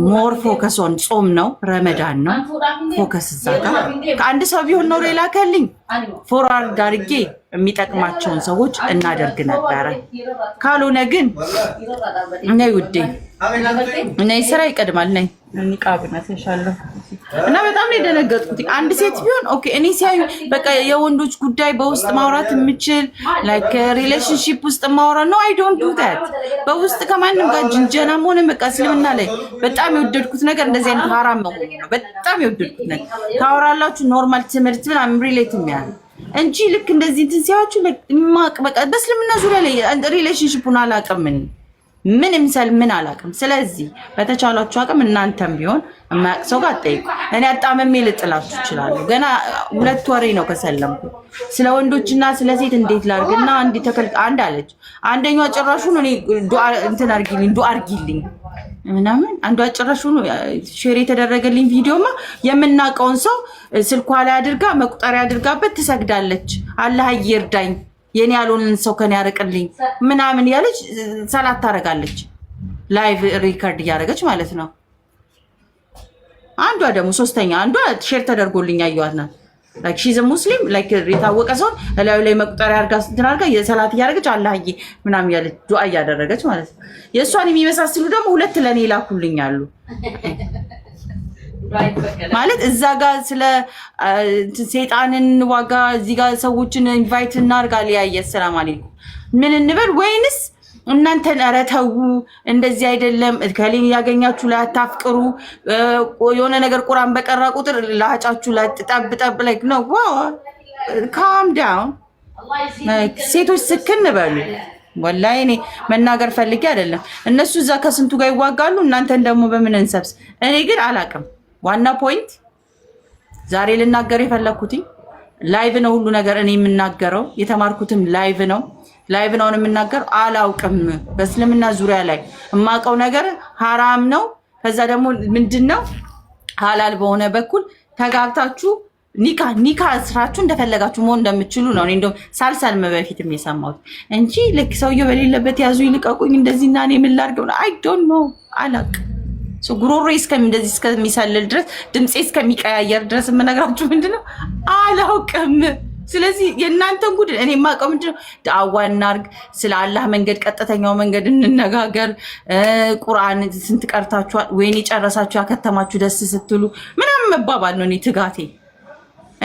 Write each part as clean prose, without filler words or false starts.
ሞር ፎከስ ኦን ጾም ነው፣ ረመዳን ነው። ፎከስ እዛ ጋር ከአንድ ሰው ቢሆን ነው ሌላ ከልኝ ፎርዋርድ አድርጌ የሚጠቅማቸውን ሰዎች እናደርግ ነበረ። ካልሆነ ግን ነይ ውዴ ነይ፣ ስራ ይቀድማል። ነይ ንቃብና ተሻለሁ እና በጣም ነው የደነገጥኩት። አንድ ሴት ቢሆን ኦኬ፣ እኔ ሲያዩ በቃ የወንዶች ጉዳይ በውስጥ ማውራት የምችል ላይክ ሪሌሽንሺፕ ውስጥ ማውራት ነው። አይ ዶንት ዱ ዳት። በውስጥ ከማንም ጋር ጅንጀናም ሆነ በቃ እስልምና ላይ በጣም የወደድኩት ነገር እንደዚህ አይነት ሐራም መሆኑ ነው። በጣም የወደድኩት ነገር ታወራላችሁ፣ ኖርማል ትምህርት ምናምን ሪሌት የሚያደርግ እንጂ ልክ እንደዚህ እንትን ሲያችሁ ማቅ በቃ በእስልምና ዙሪያ ላይ ሪሌሽንሺፑን አላውቅም ምን ምሳል ምን አላውቅም። ስለዚህ በተቻላችሁ አቅም እናንተም ቢሆን የማያውቅ ሰው ጋር ጠይቁ። እኔ አጣመሜ ልጥላችሁ እችላለሁ። ገና 2 ወሬ ነው ከሰለምኩ። ስለ ወንዶችና ስለ ሴት እንዴት ላድርግና አንድ አለች። አንደኛው ጭራሹን እኔ ዱአ እንትን አርጊልኝ ምናምን አንዷ ጭራሹን ሼር የተደረገልኝ ቪዲዮማ የምናውቀውን ሰው ስልኳ ላይ አድርጋ መቁጠሪያ አድርጋበት ትሰግዳለች። አላህ ይርዳኝ የኔ ያልሆነን ሰው ከኔ ያርቅልኝ ምናምን ያለች ሰላት ታረጋለች። ላይቭ ሪከርድ እያደረገች ማለት ነው። አንዷ ደግሞ ሶስተኛ አንዷ ሼር ተደርጎልኝ ያዩዋት ናት። ላይክ ሺዝ ሙስሊም ላይክ የታወቀ ሰው ላይ ላይ መቁጠሪያ አድርጋ ስትናርጋ የሰላት እያደረገች አላህዬ ምናምን ያለች ዱአ እያደረገች ማለት ነው። የእሷን የሚመሳስሉ ደግሞ 2 ለኔ ላኩልኛሉ። ማለት እዛ ጋር ስለ ሰይጣንን ዋጋ እዚህ ጋር ሰዎችን ኢንቫይት እናርጋ ሊያየ ሰላም አለይኩም ምን እንበል ወይንስ እናንተን ኧረ ተው እንደዚህ አይደለም ከሌን ያገኛችሁ ላታፍቅሩ የሆነ ነገር ቁርአን በቀራ ቁጥር ላጫችሁ ላጥጣብጣብ ላይክ ነው calm down ሴቶች ስክን በሉ። ወላሂ እኔ መናገር ፈልጌ አይደለም። እነሱ እዛ ከስንቱ ጋር ይዋጋሉ፣ እናንተን ደግሞ በምን እንሰብስ? እኔ ግን አላቅም። ዋና ፖይንት ዛሬ ልናገር የፈለኩት ላይቭ ነው። ሁሉ ነገር እኔ የምናገረው የተማርኩትም ላይቭ ነው የምናገረው። አላውቅም በእስልምና ዙሪያ ላይ የማውቀው ነገር ሐራም ነው። ከዛ ደግሞ ምንድነው ሐላል በሆነ በኩል ተጋብታችሁ ኒካ ስራችሁ እንደፈለጋችሁ መሆን እንደምትችሉ ነው። እኔ እንደው ሳልሰልም በፊትም የሰማሁት እንጂ ልክ ሰውየው በሌለበት ያዙ ይልቀቁኝ እንደዚህና እኔ ምን ላድርገው ነው። አይ ዶንት ኖ አላውቅም። ጉሮሮ እንደዚህ እስከሚሰልል ድረስ ድምጼ እስከሚቀያየር ድረስ የምነግራችሁ ምንድነው አላውቅም። ስለዚህ የእናንተን ጉድ እኔ የማውቀው ምንድነው ዳዋ እናርግ፣ ስለ አላህ መንገድ ቀጥተኛው መንገድ እንነጋገር። ቁርአን ስንት ቀርታችኋል ወይኔ ጨረሳችሁ ያከተማችሁ ደስ ስትሉ ምናምን መባባል ነው እኔ ትጋቴ።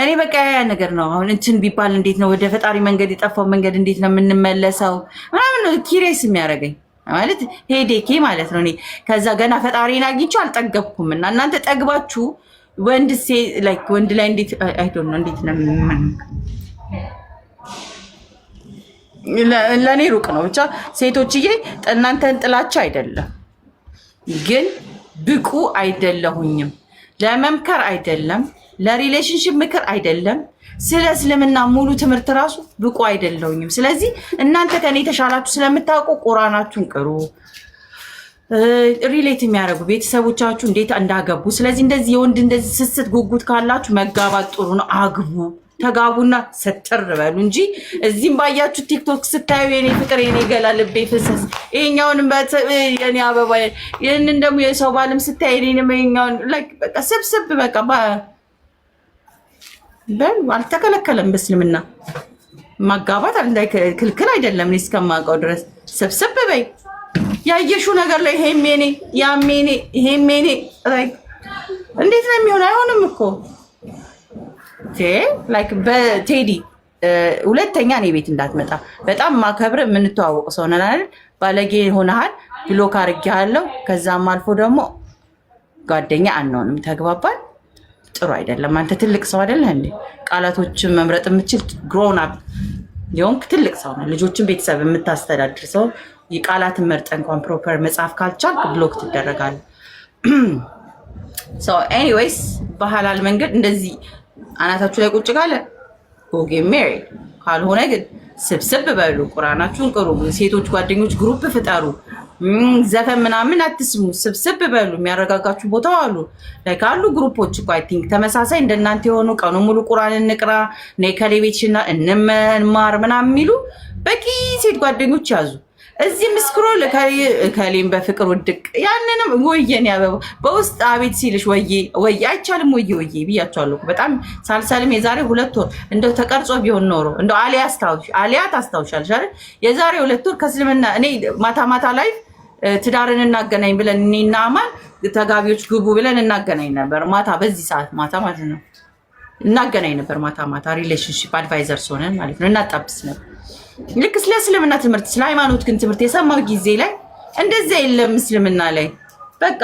እኔ በቃ ያ ነገር ነው። አሁን እንትን ቢባል እንዴት ነው ወደ ፈጣሪ መንገድ የጠፋው መንገድ እንዴት ነው የምንመለሰው ምናምን ነው ኪሬስ የሚያደርገኝ ማለት ሄዴኬ ማለት ነው። እኔ ከዛ ገና ፈጣሪን አግኝቼው አልጠገብኩም እና እናንተ ጠግባችሁ ወንድ ላይ እንዴት አይ ዶንት ኖ እንዴት ነው ለኔ ሩቅ ነው። ብቻ ሴቶችዬ እናንተን ጥላቻ አይደለም ግን ብቁ አይደለሁኝም ለመምከር አይደለም ለሪሌሽንሺፕ ምክር አይደለም ስለ እስልምና ሙሉ ትምህርት ራሱ ብቁ አይደለሁኝም። ስለዚህ እናንተ ከኔ ተሻላችሁ ስለምታውቁ ቁርአናችሁን ቅሩ፣ ሪሌት የሚያደርጉ ቤተሰቦቻችሁ እንዴት እንዳገቡ። ስለዚህ እንደዚህ የወንድ እንደዚህ ስስት ጉጉት ካላችሁ መጋባት ጥሩ ነው። አግቡ፣ ተጋቡና ስትር በሉ እንጂ እዚህም ባያችሁ ቲክቶክ ስታዩ የኔ ፍቅር የኔ ገላ ልቤ ፍሰስ ይሄኛውንም የኔ አበባ ይሄንን ደግሞ የሰው ባልም ስታይ የኔንም ይሄኛውን ላይክ በቃ ስብስብ በቃ በል አልተከለከለም። በእስልምና ማጋባት ክልክል አይደለም። እኔ እስከማውቀው ድረስ ስብስብ በይ ያየሽው ነገር ላይ ሄሜኔ ያሜኔ ሄሜኔ ላይክ እንዴት ነው የሚሆን? አይሆንም እኮ ላይክ በቴዲ ሁለተኛ እኔ ቤት እንዳትመጣ በጣም ማከብር የምንተዋወቅ ሰው ነን አይደል? ባለጌ ሆነሃል ብሎክ አድርጌሃለሁ። ከዛም አልፎ ደግሞ ጓደኛ አንሆንም። ተግባባን? ጥሩ አይደለም። አንተ ትልቅ ሰው አይደለህ እንዴ? ቃላቶችን መምረጥ የምትችል ግሮን አፕ የሆንክ ትልቅ ሰው ነህ። ልጆችን ቤተሰብ የምታስተዳድር ሰው የቃላትን መርጠህ እንኳን ፕሮፐር መጻፍ ካልቻልክ ብሎክ ትደረጋለህ። ሶ ኤኒዌይስ በሐላል መንገድ እንደዚህ አናታችሁ ላይ ቁጭ ካለ ጎጌ ሜሪ፣ ካልሆነ ግን ስብስብ በሉ፣ ቁርአናችሁን ቅሩ፣ ሴቶች ጓደኞች ግሩፕ ፍጠሩ፣ ዘፈን ምናምን አትስሙ፣ ስብስብ በሉ፣ የሚያረጋጋችሁ ቦታ አሉ። ላይክ አሉ ግሩፖች እኮ አይ ቲንክ ተመሳሳይ እንደናንተ የሆኑ ቀኑ ሙሉ ቁርአን እንቅራ ነይ ከሌ ቤትሽና እንማር ምናምን የሚሉ በቂ ሴት ጓደኞች ያዙ። እዚህ ምስክሮል ከሌም በፍቅር ውድቅ ያንንም ወየን ያበባ በውስጥ አቤት ሲልሽ ወዬ አይቻልም ወዬ ብያቸዋለሁ። በጣም ሳልሳልም የዛሬ 2 ወር እንደው ተቀርጾ ቢሆን ኖሮ እንደው አሊያ ታስታውሻለሽ አይደል? የዛሬ 2 ወር ከእስልምና እኔ ማታ ላይ ትዳርን እናገናኝ ብለን እኔና አማን ተጋቢዎች ግቡ ብለን እናገናኝ ነበር። ማታ በዚህ ሰዓት ማታ ማለት ነው እናገናኝ ነበር። ማታ ሪሌሽንሺፕ አድቫይዘርስ ሆነን ማለት ነው እናጣብስ ነበር። ልክ ስለ እስልምና ትምህርት ስለ ሃይማኖት ግን ትምህርት የሰማው ጊዜ ላይ እንደዛ የለም። እስልምና ላይ በቃ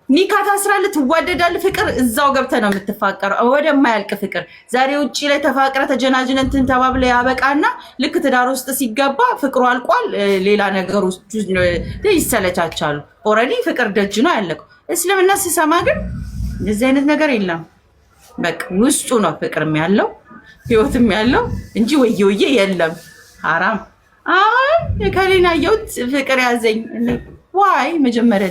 ኒካ ታስራለህ፣ ትዋደዳለህ፣ ፍቅር እዛው ገብተህ ነው የምትፋቀረው ወደማያልቅ ፍቅር። ዛሬ ውጪ ላይ ተፋቅረ ተጀናጅነን እንትን ተባብለ ያበቃና ልክ ትዳር ውስጥ ሲገባ ፍቅሩ አልቋል። ሌላ ነገር ውስጥ ይሰለቻቻሉ። ኦልሬዲ ፍቅር ደጅ ነው ያለቀው። እስልምና ሲሰማ ግን እንደዚህ አይነት ነገር የለም። በቃ ውስጡ ነው ፍቅርም ያለው ህይወትም ያለው እንጂ ወዬ የለም። ሐራም ከሌና የውት ፍቅር ያዘኝ ዋይ መጀመሪያ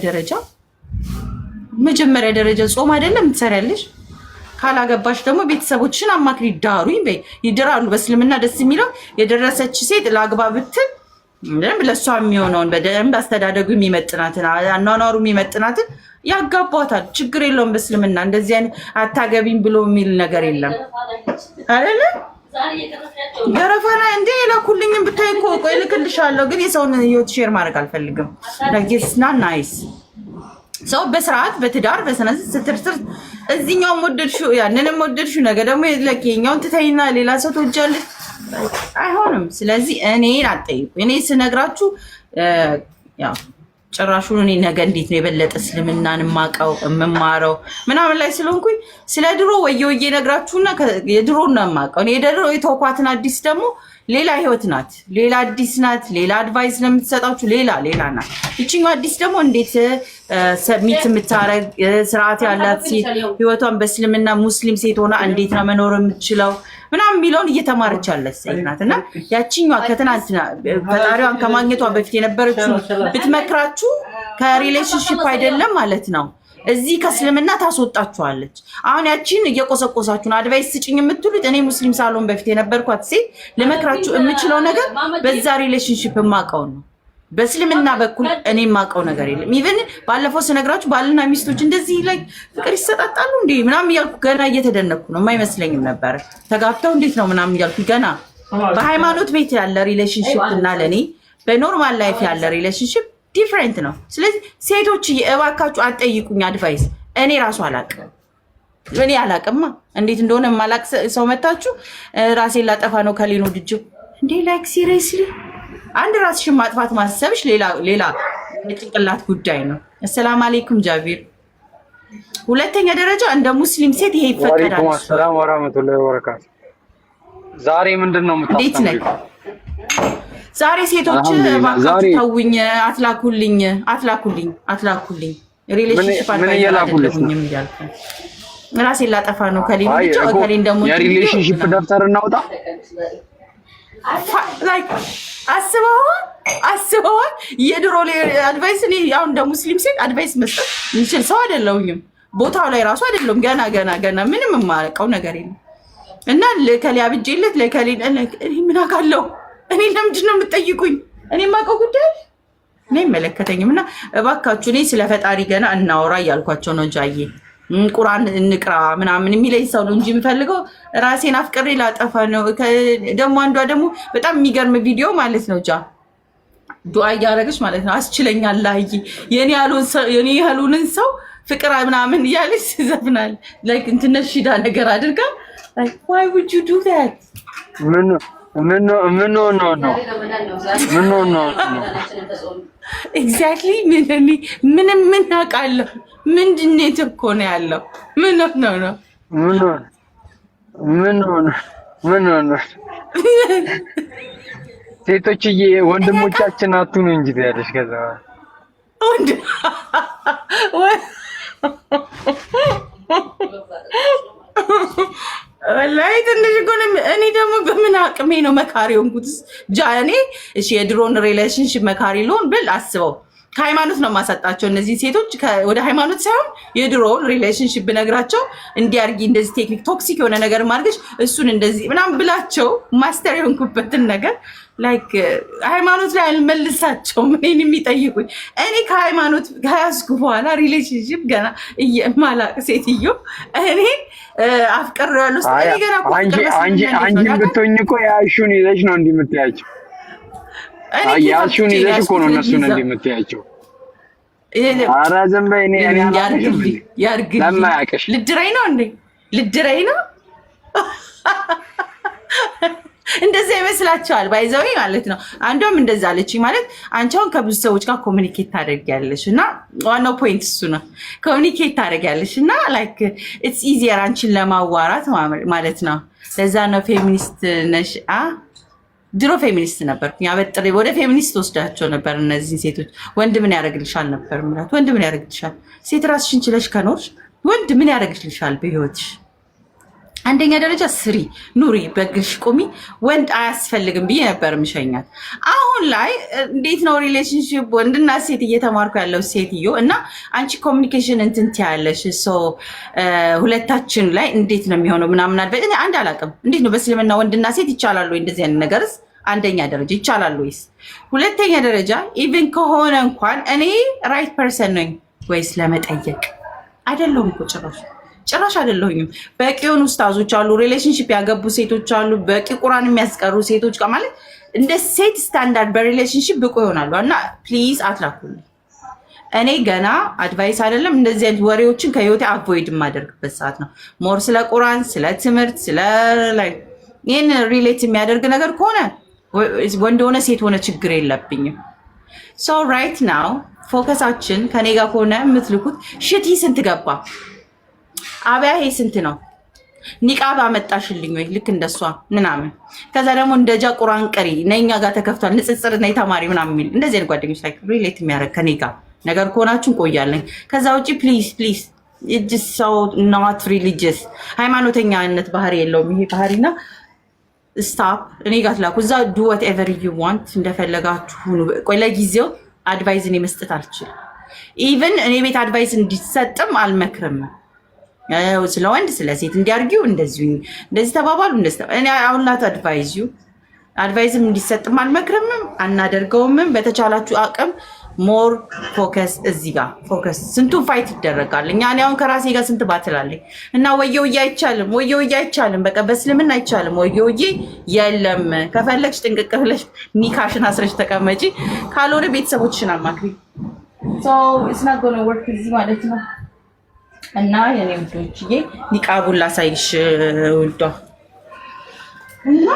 ደረጃ ጾም አይደለም ትሰሪያለሽ። ካላገባሽ ደግሞ ቤተሰቦችሽን አማክሪ ዳሩኝ በይ። ይድራሉ። በእስልምና ደስ የሚለው የደረሰች ሴት ላግባ ብትል ለእሷ የሚሆነውን በደንብ አስተዳደጉ የሚመጥናትን አኗኗሩ የሚመጥናትን ያጋቧታል። ችግር የለውም። በእስልምና እንደዚህ አይነት አታገቢም ብሎ የሚል ነገር የለም አይደለ? ገረፋና እንዴ ላኩልኝም ብታይ እኮ ቆይ ልክልሻለሁ። ግን የሰውን ህይወት ሼር ማድረግ አልፈልግም። ለጌስና ናይስ ሰው በስርዓት በትዳር በሰነስ ስትርትር እዚህኛው ወደድሽው ያንንም ወደድሽው ነገ ደግሞ ለኬኛውን ትተይና ሌላ ሰው ትወጃለሽ። አይሆንም። ስለዚህ እኔን አትጠይቁ። እኔ ስነግራችሁ ያው ጭራሹን እኔ ነገ እንዴት ነው የበለጠ እስልምናን ማቀው የምማረው ምናምን ላይ ስለሆንኩኝ ስለ ድሮ ወዬ ነግራችሁና የድሮን ነው የማውቀው። እኔ የድሮ የተውኳትን አዲስ ደግሞ ሌላ ህይወት ናት፣ ሌላ አዲስ ናት፣ ሌላ አድቫይስ ነው የምትሰጣችሁ፣ ሌላ ናት። ይችኛው አዲስ ደግሞ እንዴት ሰብሚት የምታረግ ስርዓት ያላት ሴት ህይወቷን በእስልምና ሙስሊም ሴት ሆና እንዴት ነው መኖር የምትችለው ምናምን የሚለውን እየተማረች ያለች ሴት ናት። እና ያቺኛዋ ከትናንትና ፈጣሪዋን ከማግኘቷ በፊት የነበረችው ብትመክራችሁ ከሪሌሽንሺፕ አይደለም ማለት ነው እዚህ ከእስልምና ታስወጣችኋለች። አሁን ያቺን እየቆሰቆሳችሁ ነው አድቫይስ ስጭኝ የምትሉት። እኔ ሙስሊም ሳልሆን በፊት የነበርኳት ሴት ልመክራችሁ የምችለው ነገር በዛ ሪሌሽንሺፕ የማውቀው ነው። በእስልምና በኩል እኔ የማውቀው ነገር የለም። ኢቨን ባለፈው ስነግራችሁ ባልና ሚስቶች እንደዚህ ላይ ፍቅር ይሰጣጣሉ እንዴ ምናምን እያልኩ ገና እየተደነኩ ነው። የማይመስለኝም ነበር ተጋብተው እንዴት ነው ምናምን እያልኩ ገና በሃይማኖት ቤት ያለ ሪሌሽንሺፕ እና ለእኔ በኖርማል ላይፍ ያለ ሪሌሽንሺፕ ዲፍረንት ነው። ስለዚህ ሴቶች እባካችሁ አትጠይቁኝ አድቫይስ። እኔ ራሱ አላቅማ እንዴት እንደሆነ የማላቅ ሰው መታችሁ ራሴን ላጠፋ ነው ከሌኖ ድጅው እንዴ ላይክ ሲሪየስሊ አንድ ራስሽን ማጥፋት ማሰብሽ ሌላ የጭንቅላት ጉዳይ ነው። አሰላሙ አለይኩም ጃቢር። ሁለተኛ ደረጃ እንደ ሙስሊም ሴት ይሄ ይፈቀዳል። ወአለይኩም ሰላም ወራህመቱላሂ ወበረካቱ። ዛሬ ምንድነው የምታስተምሪው? ዛሬ ሴቶች ማካቱ ተውኝ፣ አትላኩልኝ ሪሌሽንሺፕ አልፈልግም እያልኩ ራሴን ላጠፋ ነው ከሌን ብቻ ከሌን ደግሞ የሪሌሽንሺፕ ደብተር እናውጣ። ላይክ አስበዋል የድሮ አድቫይስ። እኔ ያው እንደ ሙስሊም ሴት አድቫይስ መስጠት የሚችል ሰው አይደለሁኝም። ቦታው ላይ ራሱ አይደለሁም። ገና ምንም የማውቀው ነገር የለም። እና ለከሌ አብጄለት ለከሌ ምን አውቃለሁ እኔ ለምንድን ነው የምትጠይቁኝ? እኔ የማውቀው ጉዳይ እኔ አይመለከተኝም። እና እባካችሁ እኔ ስለ ፈጣሪ ገና እናወራ እያልኳቸው ነው። ጃዬ ቁርአን እንቅራ ምናምን የሚለኝ ሰው ነው እንጂ የምፈልገው ራሴን አፍቅሬ ላጠፋ ነው። ደግሞ አንዷ ደግሞ በጣም የሚገርም ቪዲዮ ማለት ነው። ጃ ዱዓ እያደረገች ማለት ነው አስችለኛል ላይ የኔ ያሉንን ሰው ፍቅር ምናምን እያለች ዘፍናል። ላይክ እንትን ነሽዳ ነገር አድርጋ like why would you do that? ኤግዛክትሊ ምን አውቃለሁ። ምንድን ነው እኮ ነው ያለው። ምን ሴቶችዬ ወንድሞቻችን አትሁኑ እንጂ ያለሽ ከዛ ወላሂ ትንሽ እኮ እኔ ደግሞ በምን አቅሜ ነው መካሪ ሆንኩት? ጃኔ እሺ የድሮን ሪሌሽንሺፕ መካሪ ልሆን ብል አስበው ከሃይማኖት ነው ማሳጣቸው እነዚህ ሴቶች ወደ ሃይማኖት ሳይሆን የድሮ ሪሌሽንሺፕ ነግራቸው እንዲያርጊ እንደዚህ ቴክኒክ ቶክሲክ የሆነ ነገር ማርገሽ እሱን እንደዚህ ምናምን ብላቸው ማስተር የሆንኩበትን ነገር ላይክ ሃይማኖት ላይ አልመልሳቸውም። እኔን የሚጠይቁኝ እኔ ከሃይማኖት ከያዝኩ በኋላ ሪሌሽንሺፕ ገና ማላቅ ሴትዮ እኔ አፍቀር ያለው እኔ ገና አንቺ ብትሆኝ እኮ ያሹን ይዘሽ ነው እንደምትያቸው ያሹን ይዘሽ እኮ ነው እነሱን እንደምትያቸው። ኧረ ዝም በይ። እኔ ያርግልኝ ለማያውቅሽ ልድረኝ ነው እንዴ? ልድረኝ ነው እንደዚህ ይመስላችኋል? ባይዘው ማለት ነው። አንዷም እንደዛ አለችኝ። ማለት አንቺ አሁን ከብዙ ሰዎች ጋር ኮሙኒኬት ታደርጊያለሽ እና ዋናው ፖይንት እሱ ነው። ኮሙኒኬት ታደርጊያለሽ እና ላይክ ኢትስ ኢዚየር አንቺን ለማዋራት ማለት ነው። ለዛ ነው ፌሚኒስት ነሽ። ድሮ ፌሚኒስት ነበርኩኝ። አበጥሬ ወደ ፌሚኒስት ወስዳቸው ነበር እነዚህን ሴቶች። ወንድ ምን ያደርግልሻል ነበር ማለት። ወንድ ምን ያደርግልሻል? ሴት ራስሽን ችለሽ ከኖርሽ ወንድ ምን ያደርግልሻል በህይወትሽ? አንደኛ ደረጃ ስሪ፣ ኑሪ፣ በእግርሽ ቁሚ። ወንድ አያስፈልግም ብዬ ነበር ምሸኛት። አሁን ላይ እንዴት ነው ሪሌሽንሺፕ ወንድና ሴት እየተማርኩ ያለው ሴትዮ እና አንቺ ኮሚኒኬሽን እንትን ትያለሽ። ሁለታችን ላይ እንዴት ነው የሚሆነው ምናምን አልበ አንድ አላውቅም። እንዴት ነው በእስልምና ወንድና ሴት ይቻላል ወይ እንደዚህ አይነት ነገርስ? አንደኛ ደረጃ ይቻላል ወይስ? ሁለተኛ ደረጃ ኢቭን ከሆነ እንኳን እኔ ራይት ፐርሰን ነኝ ወይስ ለመጠየቅ? አይደለሁም እኮ ጭራሽ አይደለሁኝም። በቂውን ኡስታዞች አሉ፣ ሪሌሽንሺፕ ያገቡ ሴቶች አሉ፣ በቂ ቁርአን የሚያስቀሩ ሴቶች ጋር ማለት እንደ ሴት ስታንዳርድ በሪሌሽንሺፕ ብቁ ይሆናሉ። እና ፕሊዝ አትላኩልኝ። እኔ ገና አድቫይስ አይደለም እንደዚህ አይነት ወሬዎችን ከህይወቴ አቮይድ የማደርግበት ሰዓት ነው። ሞር ስለ ቁርአን፣ ስለ ትምህርት፣ ስለ ይህን ሪሌት የሚያደርግ ነገር ከሆነ ወንድ ሆነ ሴት ሆነ ችግር የለብኝም። ሶ ራይት ናው ፎከሳችን ከኔ ጋር ከሆነ የምትልኩት ሽቲ ስንት ገባ? አብያ ይሄ ስንት ነው? ኒቃብ አመጣሽልኝ ወይ ልክ እንደሷ ምናምን። ከዛ ደግሞ እንደጃ ቁርአን ቀሪ ነኛ ጋር ተከፍቷል ንጽጽር እና ተማሪ ምናምን የሚል እንደዚህ አይነት ጓደኞች ላይ ሪሌት የሚያደርግ ከኔ ጋር ነገር ከሆናችሁ እንቆያለን። ከዛ ውጪ ፕሊዝ ፕሊዝ ኢትስ ሶ ኖት ሪሊጂየስ ሃይማኖተኛነት ባህሪ የለውም ይሄ ባህሪና ስታፕ። እኔ ጋር ትላኩ እዛ ዱ ዋት ኤቨር ዩ ዋንት እንደፈለጋችሁ ሁኑ። ቆይ ለጊዜው አድቫይዝ እኔ መስጠት አልችልም። ኢቭን እኔ ቤት አድቫይስ እንዲሰጥም አልመክርም። ስለ ወንድ ስለ ሴት እንዲያርጊው እንደዚህ ተባባሉ እኔ አሁን ላት አድቫይዝም እንዲሰጥም አልመክርምም አናደርገውምም። በተቻላችሁ አቅም ሞር ፎከስ እዚህ ጋር ፎከስ። ስንቱ ፋይት ይደረጋል። እኔ አሁን ከራሴ ጋር ስንት ባትላለኝ እና ወየውዬ አይቻልም፣ በቃ በእስልምና አይቻልም። ወየውዬ የለም። ከፈለግሽ ጥንቅቅ ብለሽ ኒካሽን አስረሽ ተቀመጪ፣ ካልሆነ ቤተሰቦችሽን አማክሪ። ኢትስ ናት ጎና ወርክ እዚህ ማለት ነው። እና የኔ ውዶችዬ ኒቃቡን ላሳይሽ ውዷ እና